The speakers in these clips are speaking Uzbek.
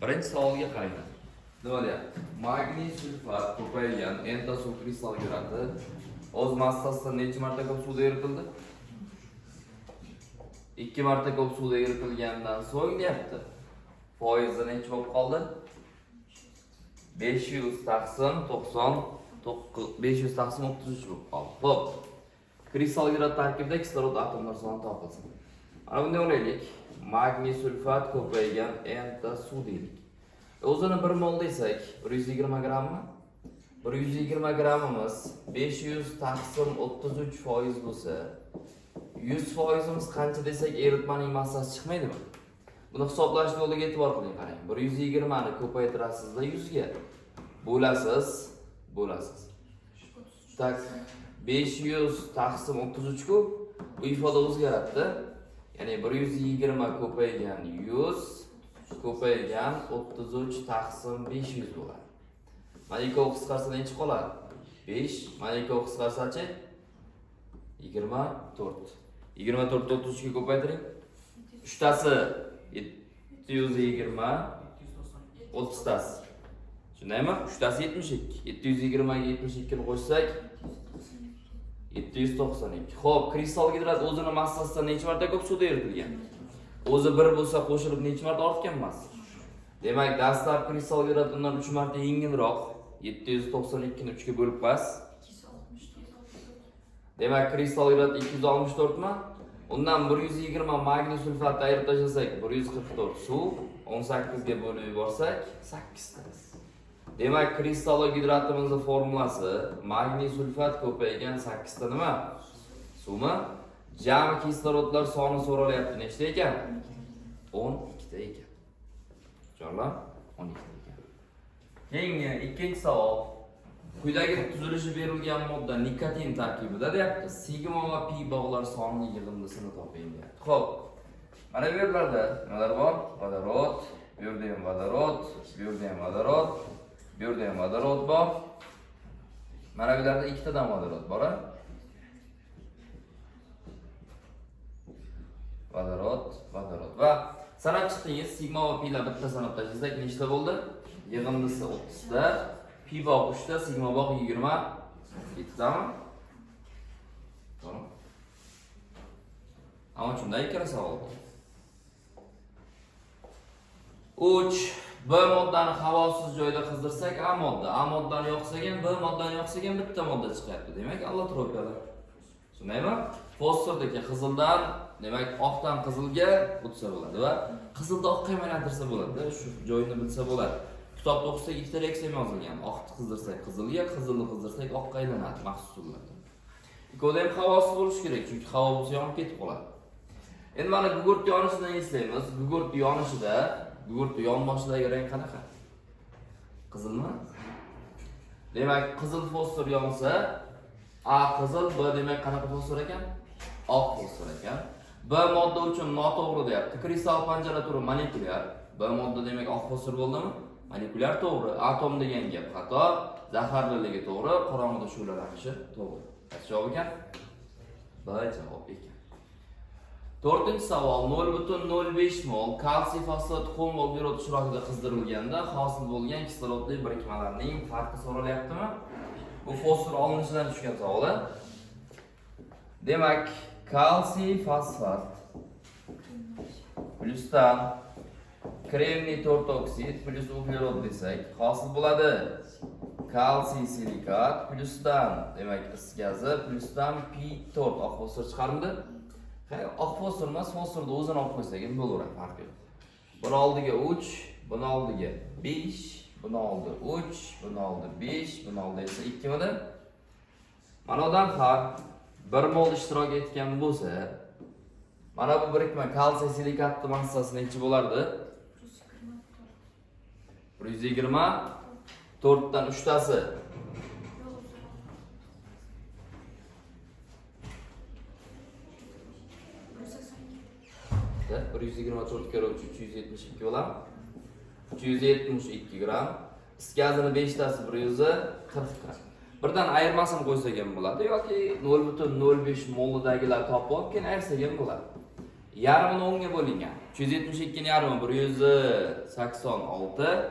Birinchi savolga qarayman. Nima deyapti? Magniy sulfat ko'paygan enta suv kristal yuradi. O'z massasidan necha marta ko'p suvda eritildi? 2 marta ko'p suvda eritilgandan so'ng deyapti. Foizi necha bo'lib qoldi? 500 taqsim 99 500 taqsim 33 bo'lib qoldi. Xo'p. Kristal yuradi tarkibida kislorod atomlari soni topilsin. Mana bunday o'ylaylik. Magniy sulfat ko'paygan enta suv deylik. O'zini 1 mol desak, 120 grammmi? 120 grammimiz 500 taqsim 33% bo'lsa, 100%imiz qancha desak, eritmaning massasi chiqmaydimi? Buni hisoblash yo'liga e'tibor qiling, qarang. 120 ni ko'paytirasizda 100 ga. Bo'lasiz. Tak 500 taqsim 33 ku bu ifoda o'zgaradi. Ya'ni 120 ko'paygan 100 ko'paygan 33 taqsim 500 bo'ladi. Mana ikkovi qisqarsa necha qoladi? 5. Mana ikkovi qisqarsa-chi? 24. 24 ni 33 ga ko'paytiring. 3 tasi 720 30 tasi. Shundaymi? 3 tasi 72. 720 ga 72 ni qo'shsak 792. Xo'p, kristal gidrat o'zini massasidan necha marta ko'p suvda eritilgan? O'zi 1 bo'lsa qo'shilib necha marta ortgan massa? Demak, dastlab kristal gidrat undan 3 marta yengilroq. 792 ni 3 ga bo'lib bas. Demak, kristal gidrat 264 mi? Undan 120 magniy sulfatni ayirib tashlasak, 144 suv, 18 ga bo'lib yuborsak, 8 tasi. Demak, kristal gidratimizning formulasi magniy sulfat ko'paygan 8 ta nima? Suvmi? Jami kislorodlar soni so'ralyapti. Nechta ekan? 12 ta ekan. Jonlar, 12 ta ekan. Keyingi ikkinchi savol. Quyidagi tuzilishi berilgan modda nikotin tarkibida deyapti. Sigma va pi bog'lar sonining yig'indisini toping deyapti. Xo'p. Mana bu yerlarda nimalar bor? Vodorod, bu yerda ham vodorod, bu yerda ham vodorod, bu yerda ham vodorod bor. Mana bu yerda ikkitadan vodorod bor. Vodorod va sanab chiqdingiz, sigma va pilar bitta sanab tashlasak nechta bo'ldi? Yig'indisi 30 ta, pi bog' 3 ta, sigma bog' 27 tami? To'g'ri. Ammo shunday ikkala savol bor. 3 B moddani havosiz joyda qizdirsak A moddani yoqsak ham B moddani yoqsak ham bitta modda chiqyapti. Demak, allotropiyalar. Shundaymi? Fosfordagi qizildan, demak, oqdan qizilga o'tsa bo'ladi va qizilda oqqa aylantirsa bo'ladi. Shu joyini bilsa bo'ladi. Kitobda o'qisak ikkita leksiya yozilgan. Oqni qizdirsak qizilga, qizilni qizdirsak oqqa aylanadi maxsus usullarda. Ikkovida ham havosiz bo'lishi kerak, chunki havo bo'lsa yonib ketib qoladi. Endi mana gugurt yonishidan eslaymiz. Gugurt yonishida gugurtni yonboshidagi rang qanaqa? Qizilmi? Demak, qizil fosfor yonsa, A qizil, B demak qanaqa fosfor ekan? Oq fosfor ekan. B modda uchun noto'g'ri deyapti. Kristal panjara turi molekulyar. B modda demak oq fosfor bo'ldimi? Molekulyar to'g'ri. Atom degan gap xato, zaharliligi to'g'ri, qorong'ida shu'lalanishi to'g'ri. Javob ekan? B javob ekan. 4-chi savol 0.05 mol kalsiy fosfat xom uglerod ishtirokida qizdirilganda hosil bo'lgan kislorodli birikmalarning farqi so'ralyaptimi? Bu fosfor olinishidan tushgan savol. Demak, kalsiy fosfat plusdan kremniy 4 oksid plus uglerod desak, hosil bo'ladi kalsiy silikat plusdan, demak, is gazi plusdan P4 oq fosfor chiqarildi. Oq fosfor emas, fosforni o'zini olib qo'ysak ham bo'laveradi, farqi yo'q. Buni oldiga 3, buni oldiga 5, buni oldi 3, buni oldi 5, buni oldi esa 2 midi. Manodan har 1 mol ishtirok etgan bo'lsa, mana bu birikma kalsiy silikatni massasi necha bo'lardi? 120 dan 3 tasi 124 karo 372 bo'ladi. 372 gram. Is gazini 5 tasi 140 gram. Birdan ayirmasini qo'ysak ham bo'ladi yoki 0.05 moldagilar topib olib keyin ayirsak ham bo'ladi. yarmini 10 ga bo'lingan. 372 ni yarmi 186.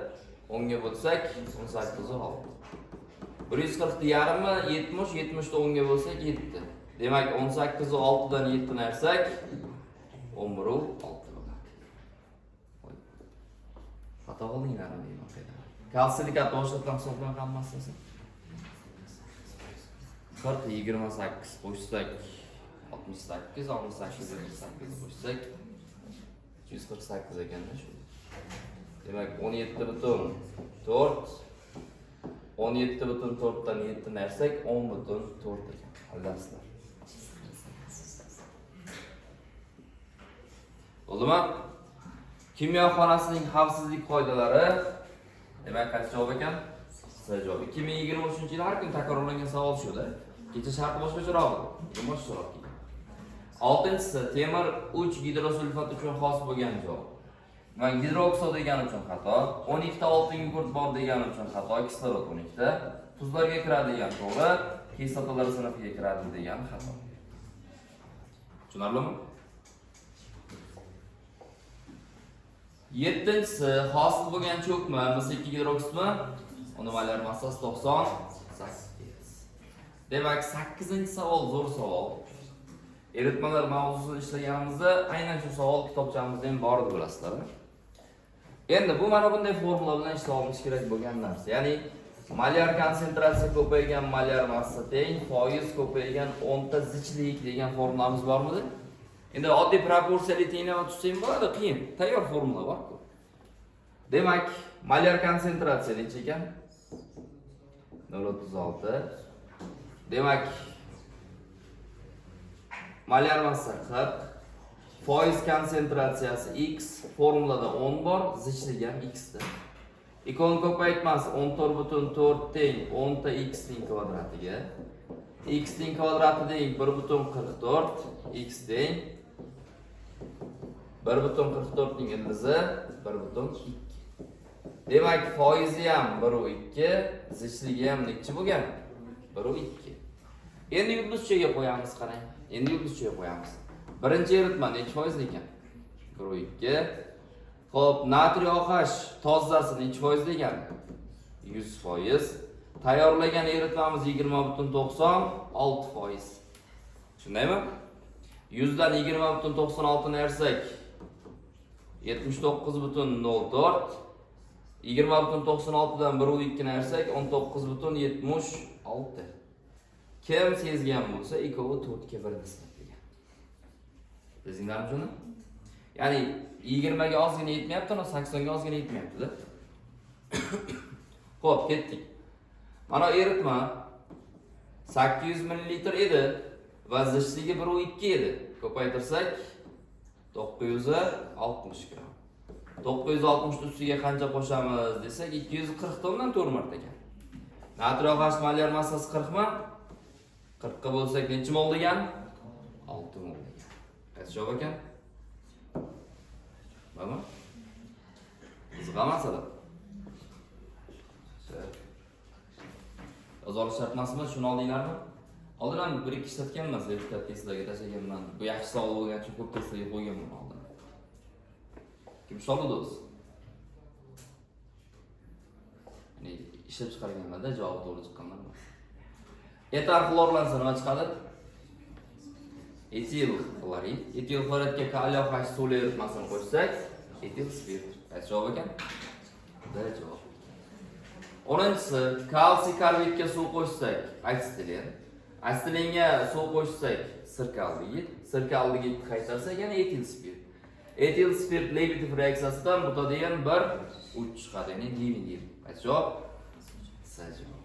10 ga bo'lsak 18.6. 140 ni yarmi 70, 70 ni 10 ga bo'lsak 7. Demak 18.6 dan 7 ni ayirsak 11.6. Xato qildinglar deyman. Kalsilikat boshqatdan hisoblan qolmasin. 40 28 qo'shsak 68, 68 28 qo'shsak 148 ekanda shu. Demak 17.4 17.4 dan 7 ni ayirsak 10.4 ekan. Aldasizlar. Bo'ldimi? Kimyoxonasining xavfsizlik qoidalari demak qaysi javob ekan? C javob. 2023-yil har kun takrorlangan savol shu-da. Kecha sharti boshqacharoq edi. Boshqacharoq. 6-si temir 3 gidrosulfat uchun xos bo'lgan javob. Mana gidroksid degani uchun xato, 12 ta oltin gugurt bor degani uchun xato, kislorod 12 ta, tuzlarga kiradi degan to'g'ri, kislotalar sinfiga kiradi degan xato. Tushunarlimi? 7-si hosil bo'lgan cho'kma mis2 gidroksidmi? Uni molar massasi 98. Demak, 8-savol zo'r savol. Eritmalar mavzusini ishlaganimizda aynan shu savol kitobchamizda ham bor deb bilasizlar. Endi bu mana bunday formula bilan ishlashimiz kerak bo'lgan narsa. Ya'ni molyar konsentratsiya ko'paygan molyar massa teng foiz ko'paygan 10 ta zichlik degan formulamiz bormidi? Endi oddiy proporsiyali tenglikni tushsang bo'ladi, qiyin. Tayyor formula bor-ku. Demak, molyar konsentratsiya necha ekan? 0.36. Demak, molyar massa 40, foiz konsentratsiyasi x, formulada 10 bor, zichligi ham x da. Ikon ko'paytmasi 14.4 teng 10 ta x ning kvadratiga. X ning kvadrati teng 1.44, x teng 1.44 ning ildizi 1.2. Demak, foizi ham 1.2, zichligi ham necha bo'lgan? 1.2. Endi yulduzchaga qo'yamiz, qarang. Endi yulduzchaga qo'yamiz. Birinchi eritma necha foiz ekan? 1.2. Xo'p, natriy OH tozasi necha foiz ekan? 100%. Tayyorlagan eritmamiz 20.96%. Tushundingmi? 100 dan 20.96 ni ayirsak 79.04. 20.96 dan 1.2 ni ayirsak 19.76. Kim sezgan bo'lsa, ikkovi 4 ga 1 nisbat degan. Bildinglarmi shuni? Ya'ni 20 ga ozgina yetmayapti, 80 ga ozgina yetmayapti-da. Xo'p, ketdik. Mana eritma 800 ml edi va zichligi 1.2 edi. Ko'paytirsak 960 gram. 960 ustiga qancha qo'shamiz desak 240 tomdan 4 marta ekan. Natriy OH molyar massasi 40 mi? 40 ga bo'lsak necha mol degan? 6 mol degan. Qaysi javob ekan? Mana. Qiziqamasizlar. Yozolish shart emasmi? Shuni oldinglarmi? Oldin ham 1-2 ishlatganman, sertifikat testlarga tashlaganman. Bu yaxshi savol bo'lgani uchun ko'p testlarga qo'yganman oldin. Kim soldi o'zi? Ya'ni ishlab chiqarganlarda javob to'g'ri chiqqanlar emas. Etan xlorlansa nima chiqadi? Etil xlorid. Etil xloridga kaliy OH suli eritmasini qo'shsak, etil spirt. Qaysi javob ekan? D javob. 10-si kalsiy karbidga suv qo'shsak, asetilin. Asetilinga suv qo'shsak, sirkaldegid. Sirkaldegid qaytarsak, yana etil spirt. Etil spirt Lebedev reaksiyasidan butadigan 1 3 chiqadi, ya'ni divinil. Qaysi javob? C javob.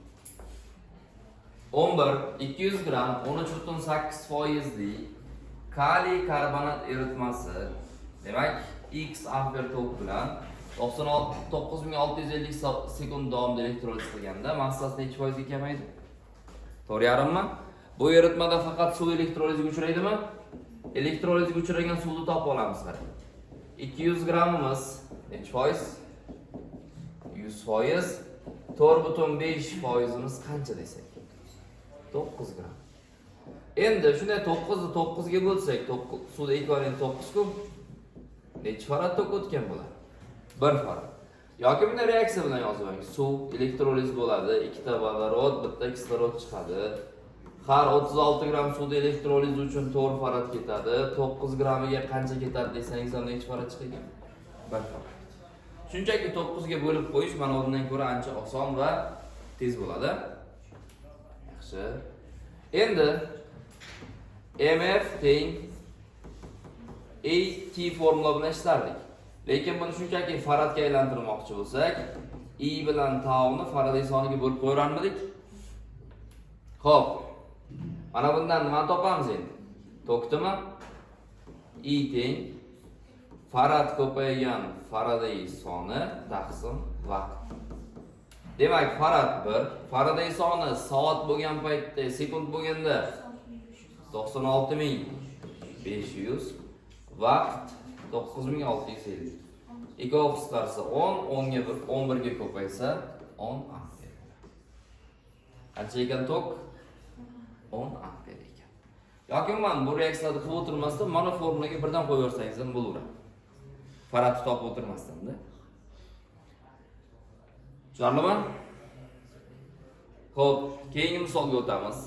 11 200 gram 13.8% kaliy karbonat eritmasi. Demak, X amper tok bilan 9650 sekund davomida elektroliz qilganda massasi necha foizga kamaydi? 4,5 mi? Bu eritmada faqat suv elektrolizga uchraydimi? Elektrolizga uchragan suvni topib olamiz. 200 grammimiz necha foiz? 100%. 4.5%imiz qancha desak? 9 gram. Endi shunday 9 ni 9 ga bo'lsak, suvda ekvivalent 9 ku. Necha farad tok o'tgan bo'ladi? 1 farad. Yoki bunday reaksiya bilan yozib oling. Suv elektroliz bo'ladi, ikkita vodorod, bitta kislorod chiqadi. Har 36 gram suvda elektroliz uchun 4 farad ketadi. 9 gramiga qancha ketadi desangiz, ham necha farad chiqadi? 1 farad. Shunchaki 9 ga bo'lib qo'yish mana bundan ko'ra ancha oson va tez bo'ladi. Yaxshi. Endi MF teng AT formula bilan ishlardik. Lekin buni shunchaki faradga aylantirmoqchi bo'lsak, I bilan tauni Faraday soniga bo'lib qo'yarmidik? Xo'p. Mana bundan nima topamiz endi? Tokdimi? I teng farad ko'paygan Faraday soni taqsim vaqt. Demak, farad 1, Faraday soni soat bo'lgan paytda, sekund bo'lganda 96500, vaqt 9650. Ikkovi qisqarsa 10, 10 ga 11 ga ko'paysa 10 amper. Qancha ekan tok? 10 amper ekan. Yoki men bu reaksiyani qilib o'tirmasdan mana formulaga birdan qo'yib yorsangiz ham bo'laveradi. Faradni topib o'tirmasdan-da. Tushunarlimi? Xo'p, keyingi misolga o'tamiz.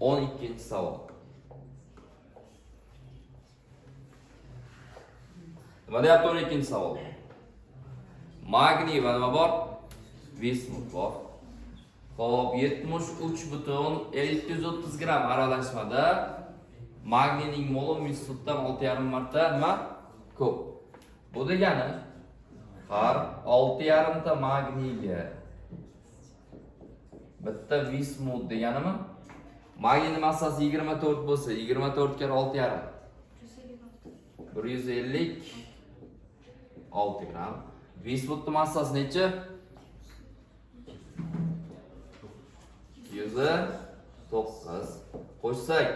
12-savol. Nima deyapti 12-savol? Magniy va nima bor? Bismut bor. Xo'p, 73,730 gram aralashmada magniyning moli bismutdan 6,5 marta nima? Ko'p. Bu degani har 6,5 ta magniyga bitta bismut deganimi? Magniyning massasi 24 bo'lsa, 24 kar 6,5 156 gram. Bismutning massasi necha? 109. Qo'shsak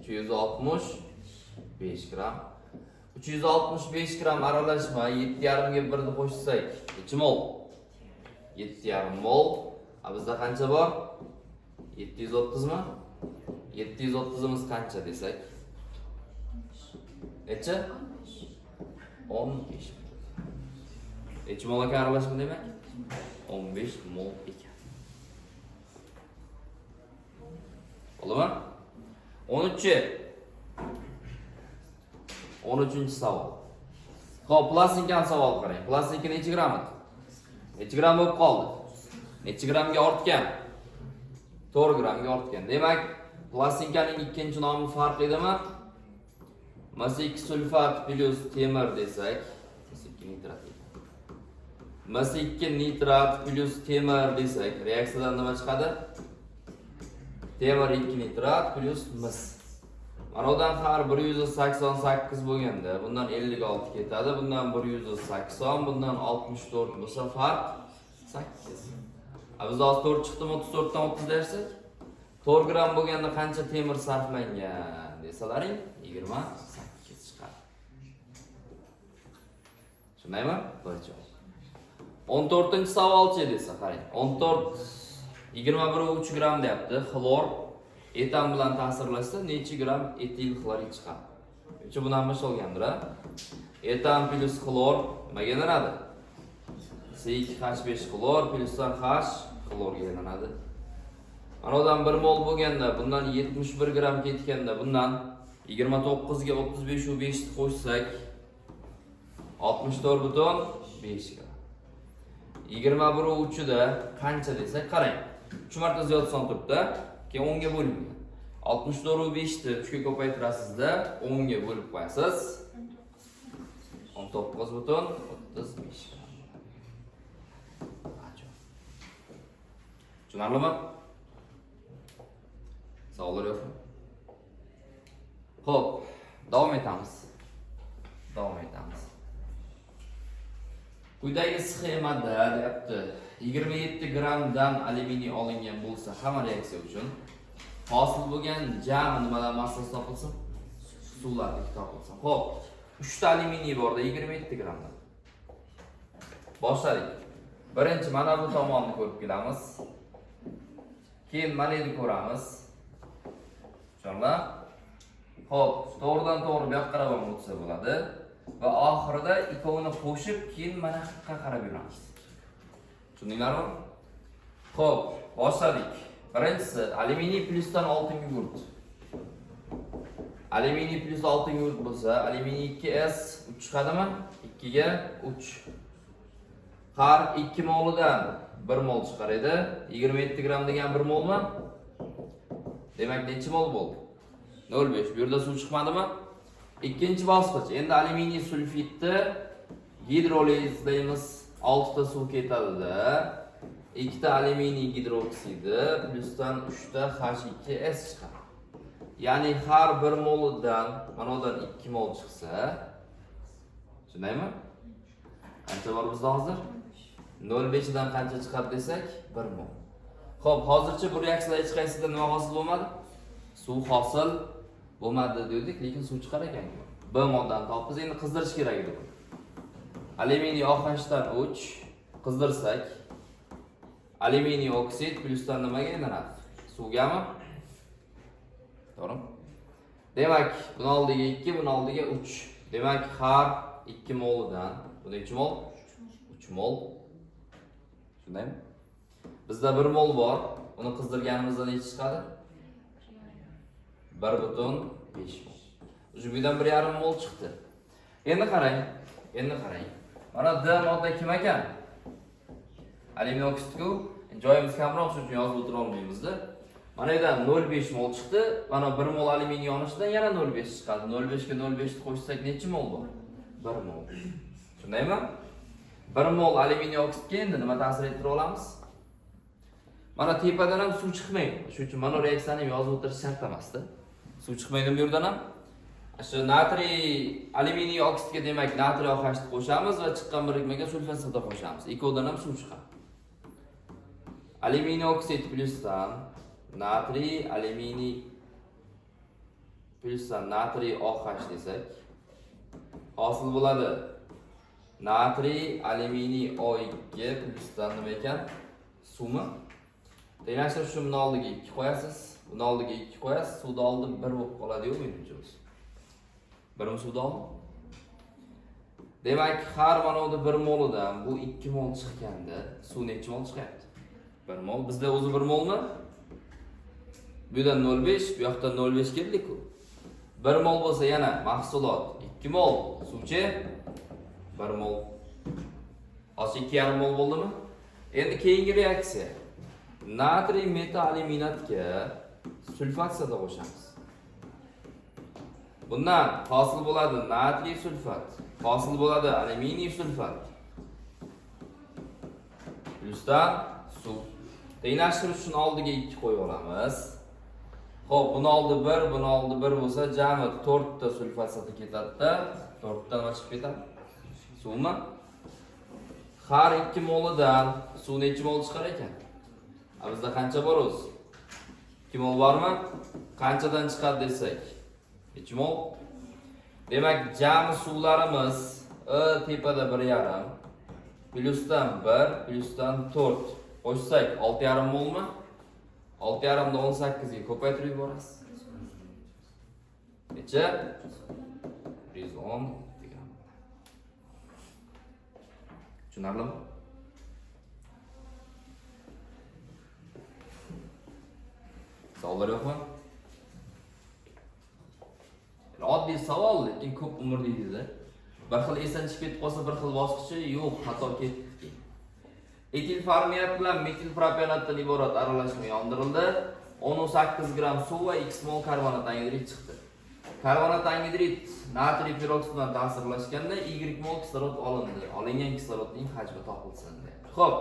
365 gram. 365 gram aralashma 7,5 ga 1 qo'shsak necha mol? 7,5 mol. Bizda qancha bor? 730 mi? 730 imiz qancha desak? Necha? 15. Necha mol ekan aralashma demak? 15 mol ekan. Bo'ladimi? 13-savol. Xo'p, plastinkani savol qarang. Plastinka necha gram edi? Necha gram bo'lib qoldi? Necha gramga ortgan? 4 gramga ortgan. Demak, plastinkaning ikkinchi nomi farq edimi? Mas2 sulfat plus temir desak, mas2 nitrat. Mas2 nitrat plus temir desak, reaksiyadan nima chiqadi? Temir 2 nitrat plus mis. Manodan har 188 bo'lganda, bundan 56 ketadi, bundan 180, bundan 64 bo'lsa farq 8. Biz hozir 4 chiqdimi, 34 dan 30 dersak, 4 gram bo'lganda qancha temir sarflangan desalaring, 28 chiqadi. Tushundingmi? Bo'yicha. 14-savolchi desa, qarang. 14 21,3 gram deyapti. Xlor etan bilan ta'sirlashsa necha gram etil xlorid chiqadi? O'sha bundan boshlangandir, ha? Etan plus xlor nimaga aylanadi? C2H5 xlor plusdan H xlorga aylanadi. Manodan 1 mol bo'lganda, bundan 71 gram ketganda, bundan 29 ga 35,5 qo'shsak 64,5 gram. 21,3 da qancha desak, qarang. 3 marta ziyod son turibdi. Keyin 10 ga bo'lingan. 64,5 ni 3 ga ko'paytirasizda, 10 ga bo'lib qo'yasiz. 19,35. Tushunarlimi? Savollar yo'qmi? Xo'p, davom etamiz. Quyidagi sxemada deyapti, 27 gramdan alyuminiy olingan bo'lsa, hamma reaksiya uchun hosil bo'lgan jami nimadan massasi topilsin? Suvlardan topilsin. Xo'p, 3 ta alyuminiy borda 27 gramdan. Boshladik. Birinchi mana bu tomonni ko'rib kelamiz. Keyin mana endi ko'ramiz. Tushunarli? Xo'p, to'g'ridan to'g'ri bu yoqqa qarab o'tsa bo'ladi va oxirida ikkovini qo'shib, keyin mana haqqa qarab yuramiz. Tushundinglarmi? Xo'p, boshladik. Birinchisi alyuminiy plyusdan oltinga yurt. Alyuminiy plus oltinga yurt bo'lsa, alyuminiy 2s 3 chiqadimi? 2 ga 3. Har 2 molidan 1 mol chiqar edi. 27 gram degan 1 molmi? Demak, necha mol bo'ldi? 0,5. Bu yerda suv chiqmadimi? Ikkinchi bosqich. Endi alyuminiy sulfitni gidrolizlaymiz. 6 ta suv ketadi-da. 2 ta alyuminiy gidroksidi plusdan 3 ta H2S chiqadi. Ya'ni har 1 molidan mana bundan 2 mol chiqsa, tushundingmi? Qancha bor bizda hozir? 0,5 dan qancha chiqadi desak, 1 mol. Xo'p, hozircha bu reaksiyalar hech qaysida nima hosil bo'lmadi? Suv hosil bo'lmadi dedik, lekin suv chiqar ekan. B moddani topib, endi qizdirish kerak edi. Alyuminiy OH dan 3 qizdirsak, alyuminiy oksid plyusdan nimaga aylanadi? Suvgami? To'g'rimi? Demak, buni oldiga 2, buni oldiga 3. Demak, har 2 molidan, bu necha mol? 3 mol. Shundaymi? Bizda 1 mol bor. Uni qizdirganimizda necha chiqadi? 1,5 mol. Ujubidan 1,5 mol chiqdi. Endi qarang. Mana D modda kim ekan? Alyuminiy oksidku. Joyimiz kamroq, shuning uchun yozib o'tira olmaymiz-da. Mana yerdan 0,5 mol chiqdi. Mana 1 mol alyuminiy yonishidan yana 0,5 chiqadi. 0,5 ga 0,5 ni qo'shsak necha mol bor? 1 mol. Tushundingmi? 1 mol alyuminiy oksidga endi nima ta'sir ettira olamiz? Mana tepadan ham suv chiqmaydi. Shuning uchun mana reaksiyani yozib o'tirish shart emas-da. Suv chiqmaydi bu yerdan ham. Shu natriy alyuminiy oksidga demak natriy OH ni qo'shamiz va chiqqan birikmaga sulfat soda qo'shamiz. Ikkovidan ham suv chiqadi. Alyuminiy oksid plyusdan natriy alyuminiy plyusdan natriy OH desak, hosil bo'ladi. Natriy alyuminiy O2 plyusdan nima ekan? Suvmi? Tenglashtirib shu buni oldiga 2 qo'yasiz. Buni oldiga 2 qo'yasiz. Suvni oldi 1 bo'lib qoladi-yu menimcha o'zi. 1 suvni oldi. Demak, har mana bu 1 molidan bu 2 mol chiqqanda suv necha mol chiqyapti? 1 mol. Bizda o'zi 1 molmi? Bu yerdan 0,5, bu yoqdan 0,5 keldik-ku. 1 mol bo'lsa yana mahsulot 2 mol, suvchi 1 mol. Hozir 2,5 mol bo'ldimi? Endi keyingi reaksiya. Natriy metaalyuminatga sulfat soda qo'shamiz. Bundan hosil bo'ladi natriy sulfat, hosil bo'ladi alyuminiy sulfat. Plyusdan suv. Tenglashtirish uchun oldiga 2 qo'yib olamiz. Xo'p, buni oldi 1, buni oldi 1 bo'lsa, jami 4 ta sulfat soda ketadi-da. 4 ta nima chiqib ketadi? Suvmi? Har 2 molidan suv necha mol chiqar ekan? Bizda qancha bor o'zi? 2 mol bormi? Qanchadan chiqadi desak? 2 mol. Demak, jami suvlarimiz tepada 1,5, plyusdan 1, plyusdan 4 qo'shsak 6,5 molmi? 6,5 dan 18 ga ko'paytirib yuborasiz. Necha? 110 degan. Tushunarlimi? Savollar yo'qmi? Oddiy savol, lekin ko'p umr deydi-da. Bir xil esdan chiqib ketib qolsa, bir xil bosqichi yo'q, xato ketdi. Etil formiat bilan metil propanatdan iborat aralashma yondirildi. 18 gram suv va x mol karbonat angidrid chiqdi. Karbonat angidrid natriy peroksid bilan ta'sirlashganda y mol kislorod olindi. Olingan kislorodning hajmi topilsin. Xo'p,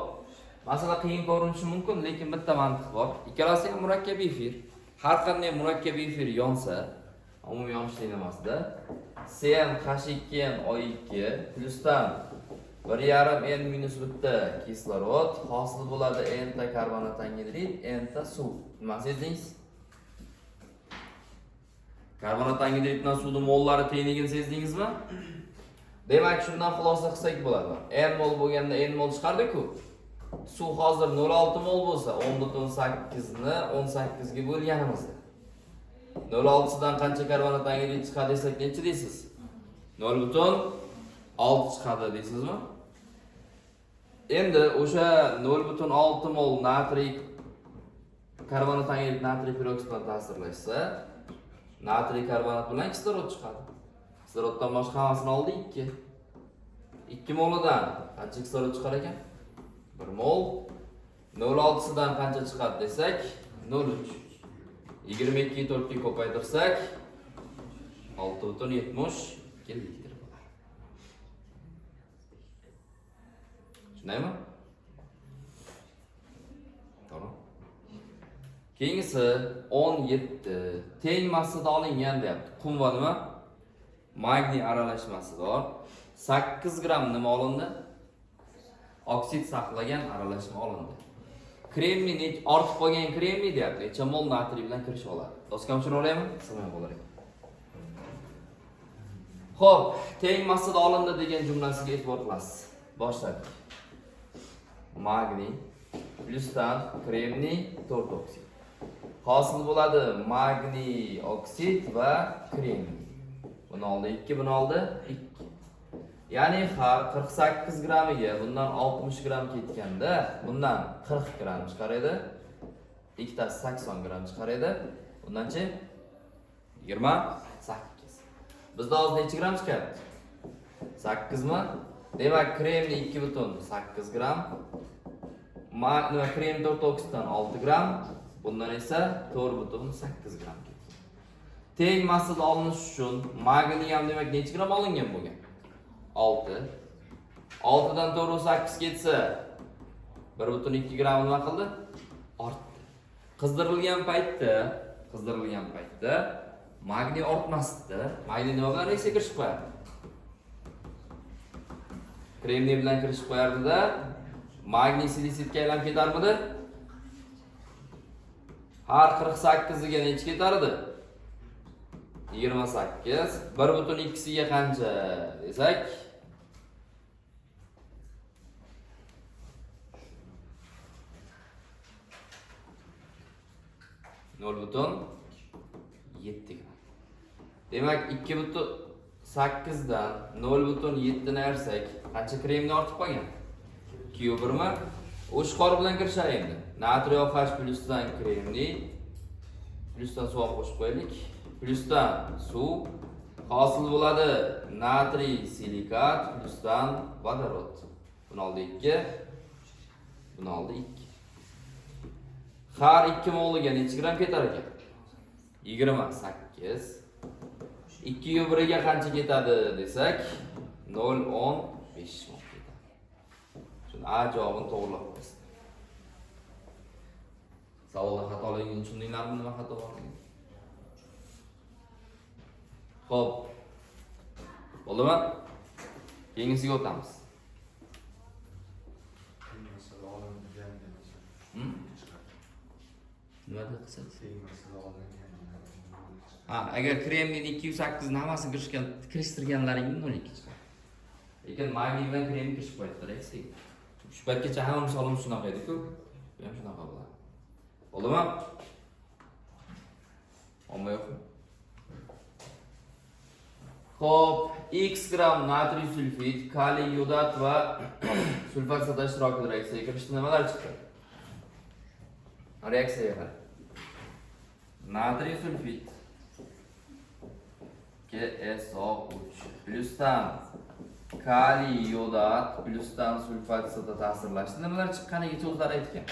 masala qiyin ko'rinishi mumkin, lekin bitta mantiq bor. Ikkalasi ham murakkab efir. Har qanday murakkab efir yonsa, umumiy yonishlik emasda, CnH2nO2 plyusdan 1,5 N minus bitta kislorod hosil bo'ladi N ta karbonat angidrid, N ta suv. Nima sezdingiz? Karbonat angidriddan suvning mollari tengligini sezdingizmi? Demak, shundan xulosa qilsak bo'ladi. N mol bo'lganda N mol chiqardi-ku. Suv hozir 0,6 mol bo'lsa, 10,8 ni 18 ga bo'lganimizda 0,6 dan qancha karbonat angidrid chiqadi desak, necha deysiz? 0,6 chiqadi deysizmi? Endi o'sha 0,6 mol natriy karbonat angidrid natriy peroksid bilan ta'sirlashsa, natriy karbonat bilan kislorod chiqadi. Kisloroddan boshqa hammasini oldi 2. 2 molidan qancha kislorod chiqar ekan? 1 mol. 0,6 dan qancha chiqadi desak, 0,3. 22 ni 4 ga ko'paytirsak 6,72 litr bo'lar. Tushunaymi? To'g'ri. Keyingisi 17 teng massada olingan deyapti. Qum va nima? Magniy aralashmasi bor. 8 gram nima olindi? Oksid saqlagan aralashma olindi. Kremniy ortib qolgan kremniy deyapti. Necha mol natriy bilan kirishib oladi. Doskam tushunaveraman? Sig'may qolar ekan. Xo'p, teng massada olindi degan jumlasiga e'tibor qilasiz. Boshladik. Magniy plusdan kremniy 4 oksid. Hosil bo'ladi magniy oksid va kremniy. Buni oldi 2, buni oldi 2. Ya'ni har 48 gramiga bundan 60 gram ketganda, bundan 40 gram chiqar edi. Ikkitasi 80 gram chiqar edi. Bundanchi 28. Bizda hozir necha gram chiqyapti? 8 mi? Demak, kremniy 2,8 gram. Nima krem 4 oksiddan 6 gram. Bundan esa 4,8 gram ketdi. Teng massada olinish uchun magniy ham demak necha gram olingan bo'lgan? 6. 6 dan 4,8 ketsa 1,2 gram nima qildi? Ortdi. Qizdirilgan paytda magniy ortmasdi. Magniy nima bilan reaksiyaga kirishib qo'yadi? Kremniy bilan kirishib qo'yardi-da, magniy silisidga aylanib ketarmidi? Har 48 ga necha ketardi? 28. 1,2 ga qancha desak? ,7 gram. Demak 2,8 dan 0,7 ni ayirsak, qancha kremniy ortib qolgan? 2,1 mi? O'sh qor bilan kirishar endi. Natriy OH plusdan kremniy plusdan suv qo'shib qo'yaylik. Plusdan suv hosil bo'ladi natriy silikat plusdan vodorod. Buni oldi 2. Buni oldi 2. Har 2 moliga necha gram ketar ekan? 28. 2,1 ga qancha ketadi desak, 0,15 mol ketadi. Shuni A javobini to'g'rilab qo'yasiz. Savolda xatoligini tushundinglarmi, nima xato borligini? Xo'p. Bo'ldimi? Keyingisiga o'tamiz. Nima deyapsiz? Agar kremniyni 208 ni hammasini kirishtirganlaringni 0,2 chiqadi. Lekin magniy bilan kremniy kirishib qo'yibdi reaksiyaga. Shu paytgacha hamma misolimiz shunaqa edi-ku. Bu ham shunaqa bo'ladi. Bo'ldimi? Omma yo'qmi? Xo'p, x gram natriy sulfid, kaliy yodat va sulfat soda ishtirokida reaksiyaga kirishdi. Nimalar chiqdi? Reaksiyaga qarang. Natriy sulfid KSO3 plusdan kaliy yodat plusdan sulfat soda ta'sirlashdi. Nimalar chiqqaniga o'zlari aytgan.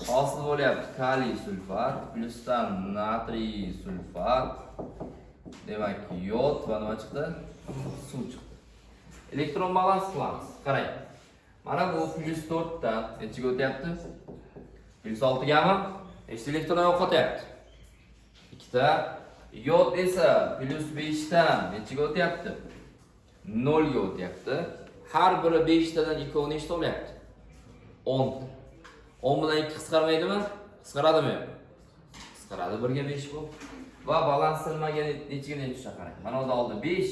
Hosil bo'lyapti kaliy sulfat plusdan natriy sulfat. Demak, yod va nima chiqdi? Suv chiqdi. Elektron balans qilamiz. Qarang. Mana bu +4 dan nechaga o'tyapti? +6 gami? Nechta elektron yo'qotyapti? 2 ta. Yod esa +5 dan nechaga o'tyapti? 0 ga o'tyapti. Har biri 5 tadan 2 nechta bo'lyapti? 10 ta. 10 bilan 2 qisqarmaydimi? Qisqaradimi? Qisqaradi, 1 ga 5 bo'ldi. Va balans nimaga nechiga tushsa qarang. Mana bu oldi 5,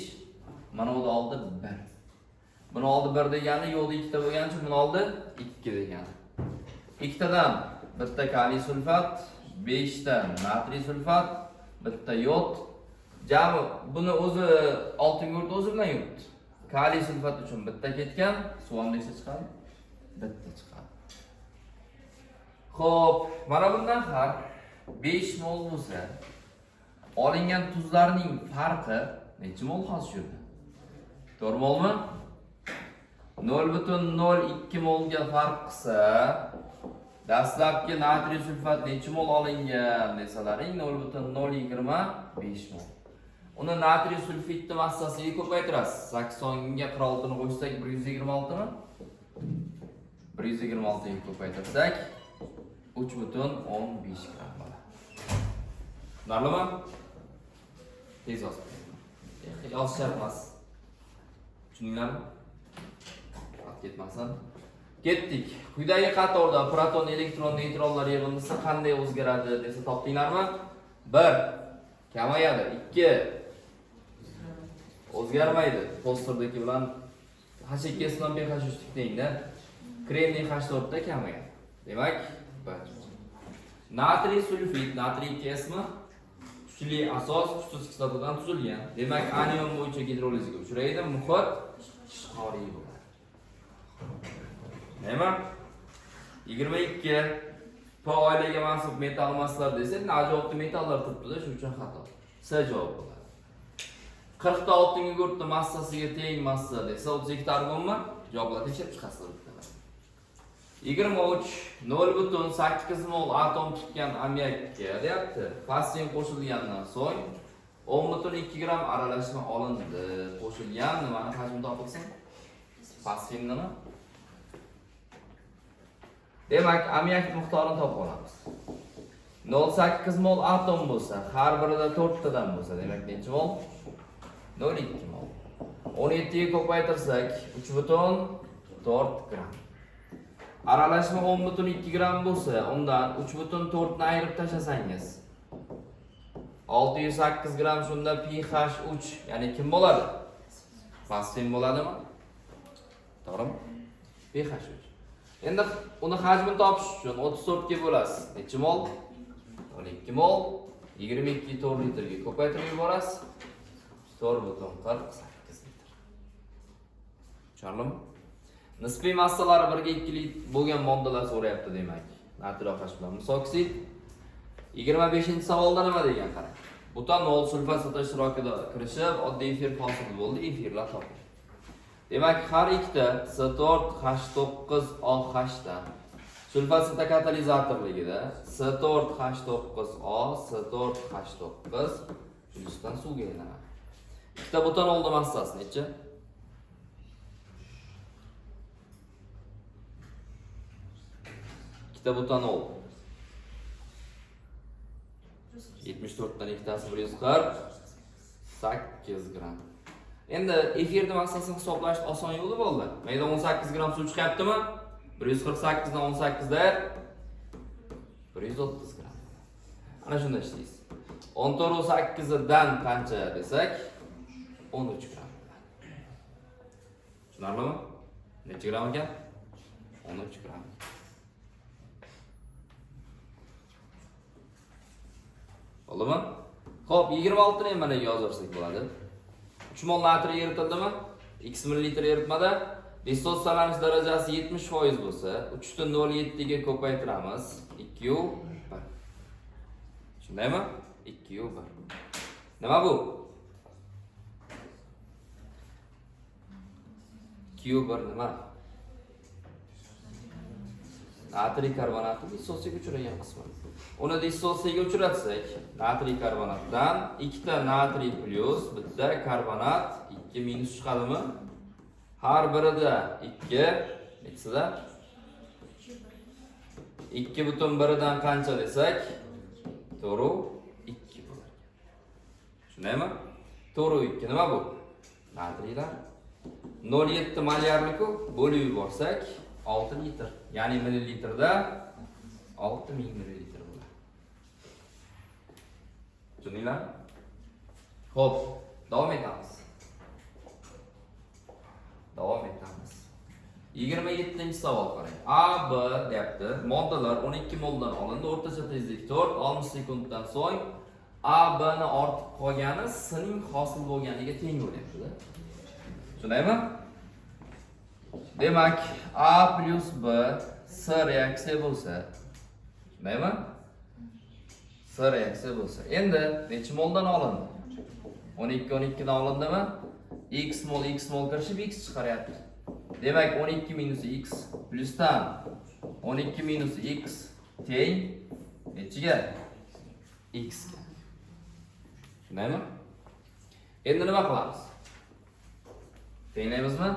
mana bu oldi 1. Buni oldi 1 degani yo'lda 2 ta bo'lgani uchun buni oldi 2 degani. ikkitadan bitta kaliy sulfat, 5 ta natriy sulfat, bitta yod. Jami buni o'zi oltin yurt o'zi bilan yuribdi. Kaliy sulfat uchun bitta ketgan, suv ham nechta chiqadi? Bitta chiqadi. Xo'p, mana bundan har 5 mol bo'lsa, olingan tuzlarning farqi necha mol hosil yurdi? 4 molmi? 0,02 molga farq qilsa, dastlabki natriy sulfat necha mol olingan desalaring 0,025 mol. Uni natriy sulfitni massasiga ko'paytirasiz. 80 ga 46 ni qo'shsak 126 mi? 126 ga ko'paytirsak 3,15 gram bo'ladi. Tushunarlimi? Tez yozib. Yozish shart emas. Tushundinglarmi? Ketmasin. Ketdik. Quyidagi qatorda proton, elektron, neytronlar yig'indisi qanday o'zgaradi desa topdinglarmi? 1 kamayadi, 2 o'zgarmaydi. Fosfordagi bilan H2S bilan pH3 tengda. Kremniy H4 da kamayadi. Demak, 1. Natriy sulfit, natriy 2S mi? Kuchli asos, kuchsiz kislotadan tuzilgan. Demak, anion bo'yicha gidrolizaga uchraydi, muhit ishqoriy bo'ladi. Nima? 22 po oilaga mansub metal massalar desa, najobli metallar turibdi-da, shuning uchun xato. S javob bo'ladi. 40 ta oltin yogurtni massasiga teng massa desa, 32 ta argonmi? Javoblar tekshirib chiqasizlar bittalar. 23 0,8 mol atom tutgan ammiakka deyapti. Fosfin qo'shilgandan so'ng 10,2 gram aralashma olindi. Qo'shilgan nimani hajmi topilsin? Fosfin nima? Demak, ammiak miqdorini topib olamiz. 0,8 mol atom bo'lsa, har birida 4 tadan bo'lsa, demak necha mol? 0,2 mol. 17 ga ko'paytirsak 3,4 gram. Aralashma 10,2 gram bo'lsa, undan 3,4 ni ayirib tashlasangiz 608 gram shunda pH3, ya'ni kim bo'ladi? Fosfin bo'ladimi? To'g'rimi? pH3. Endi uni hajmini topish uchun 34 ga bo'lasiz. Necha mol? 12 mol 22 4 litrga ko'paytirib yuborasiz. 4,48 litr. Tushundingmi? Nisbiy massalari 1 ga 2 litr bo'lgan moddalar so'rayapti demak. Natriy oqash bilan mis oksid. 25-savolda nima degan qarang. Butan mol sulfat sata ishtirokida kirishib, oddiy efir hosil bo'ldi, efirlar topildi. Demak, har ikkita C4H9OH dan sulfat sata katalizatorligida C4H9O, C4H9 shunisidan suvga aylanadi. Ikkita butan oldi massasi necha? Ikkita butan oldi 74 dan ikkitasi 148 gram. Endi efirni massasini hisoblash oson yo'li bo'ldi. Mayda 18 gram suv chiqyaptimi? 148 dan 18 da 130 gram. Ana shunda ishlaysiz. 14 dan qancha desak 13 gram. Tushunarlimi? Necha gram ekan? 13 gram. Bo'ldimi? Xo'p, 26 ni mana yozursak bo'ladi. 3 mol natriy eritildimi? X millilitr eritmada dissotsialanish darajasi 70% bo'lsa, 3,07 ga ko'paytiramiz. 2U1. Shundaymi? 2U1. Nima bu? 2U1 nima? Natriy karbonati dissotsiyaga uchragan qismi. Uni dissotsiyaga uchratsak, natriy karbonatdan 2 ta natriy plus, bitta karbonat 2 minus chiqadimi? Har birida 2, nechsida? 2,1 dan qancha desak, 4,2 bo'lar. Shundaymi? 4,2 nima bu? Natriylar. 0,7 molyarlik-ku bo'lib yuborsak 6 litr. Ya'ni millilitrda 6000 millilitr bo'ladi. Tushundinglarmi? Xo'p, davom etamiz. 27-savol qarang. A, B deyapti. Moddalar 12 moldan olindi. O'rtacha tezlik 4, 60 sekunddan so'ng A, B ni ortib qolgani S ning hosil bo'lganiga teng bo'lyapti-da. Tushunaymi? Demak, A plus B S reaksiya bo'lsa, tushunaymi? S reaksiya bo'lsa. Endi necha moldan olindi? 12 dan olindimi? X mol kirishib X chiqaryapti. Demak, 12 minus X plusdan 12 minus X teng nechiga? X ga. Tushunaymi? Endi nima qilamiz? Tenglaymizmi?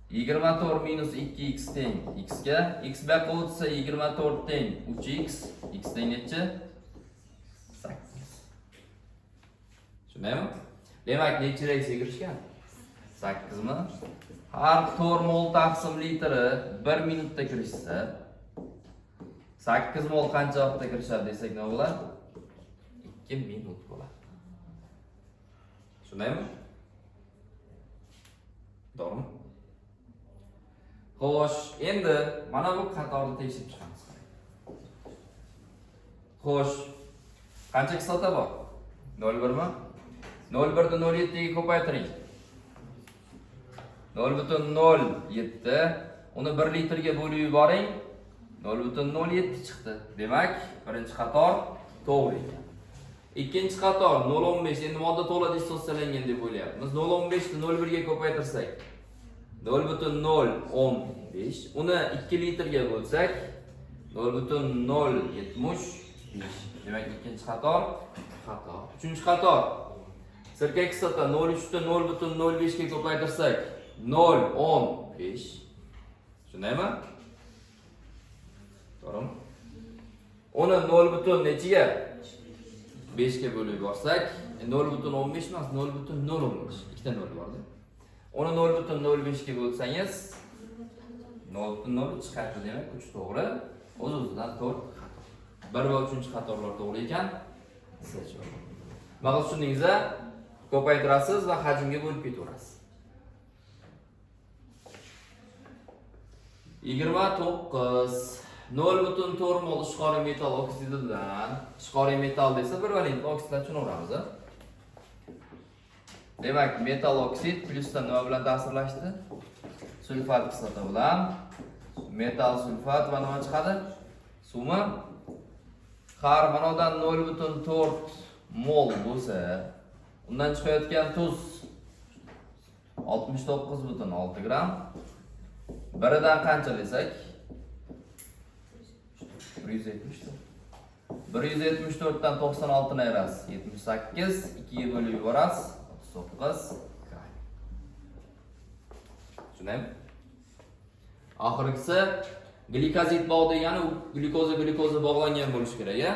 24 minus 2x teng x ga. X bu yoqqa o'tsa 24 teng 3x. X teng nechi? 8. Tushunaymi? Demak, necha reaksiya kirishgan? 8 mi? Har 4 mol taqsim litri 1 minutda kirishsa 8 mol qancha vaqtda kirishadi desak nima bo'ladi? 2 minut bo'ladi. Tushunaymi? To'g'rimi? Xo'sh, endi mana bu qatorni tekshirib chiqamiz. Xo'sh, qancha kislota bor? 0,1 mi? 0,1 ni 0,7 ga ko'paytiring. 0,07 uni 1 litrga bo'lib yuboring. 0,07 chiqdi. Demak, birinchi qator to'g'ri ekan. Ikkinchi qator 0,15 endi modda to'la dissotsiyalangan deb o'ylayapmiz. 0,15 ni 0,1 ga ko'paytirsak 0,015 uni 2 litrga bo'lsak 0,075. Demak, ikkinchi qator xato. Uchinchi qator sirka kislota 0,3 dan 0,05 ga ko'paytirsak 0,15. Tushunaymi? To'g'rimi? Uni 0, nechiga? 5 ga bo'lib yuborsak 0,15 emas, 0,015. Ikkita 0 bor-da. Uni 0,05 ga bo'lsangiz 0,0 chiqadi demak, 3 to'g'ri. O'z-o'zidan 4 xato. 1 va 3-chi qatorlar to'g'ri ekan. C javob. Mana tushundingizmi? Ko'paytirasiz va hajmga bo'lib ketaverasiz. 29 0,4 mol ishqoriy metal oksididan, ishqoriy metal desa bir valentli oksiddan tushunaveramiz. Demak, metal oksid plyusdan nima bilan ta'sirlashdi? Sulfat kislota bilan. Metal sulfat va nima chiqadi? Suvmi? Har manodan 0,4 mol bo'lsa, undan chiqayotgan tuz 69,6 gram. Biridan qancha desak? 174 dan 96 ni ayirasiz 78, 2 ga bo'lib yuborasiz 39 gram. Tushunaymi? Oxirgisi glikozid bog' degani glyukoza bog'langan bo'lishi kerak, a?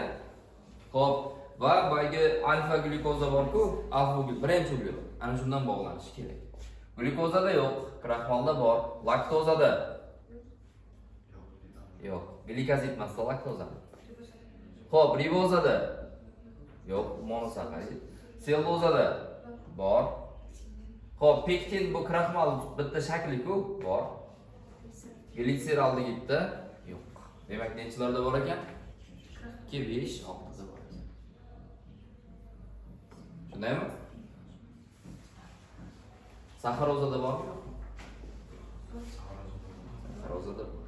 Xo'p, va boyagi alfa glyukoza bor-ku, alfa birinchi uglevod. Ana shundan bog'lanishi kerak. Glyukozada yo'q, kraxmalda bor, laktozada yo'q. Glikozid emas, laktoza. Xo'p, ribozada yo'q, monosakkarid. Sellozada bor. Xo'p, pektin bu kraxmal bitta shakli-ku, bor. Glitseralda bitta yo'q. Demak, nechilarda bor ekan? 2, 5, 6 bor. Tushundingmi? Saxarozada bormi? Saxarozada bor.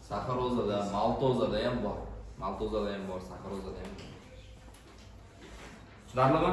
Saxarozada, maltozada ham bor. Maltozada ham bor, saxarozada ham bor. Tushunarlimi?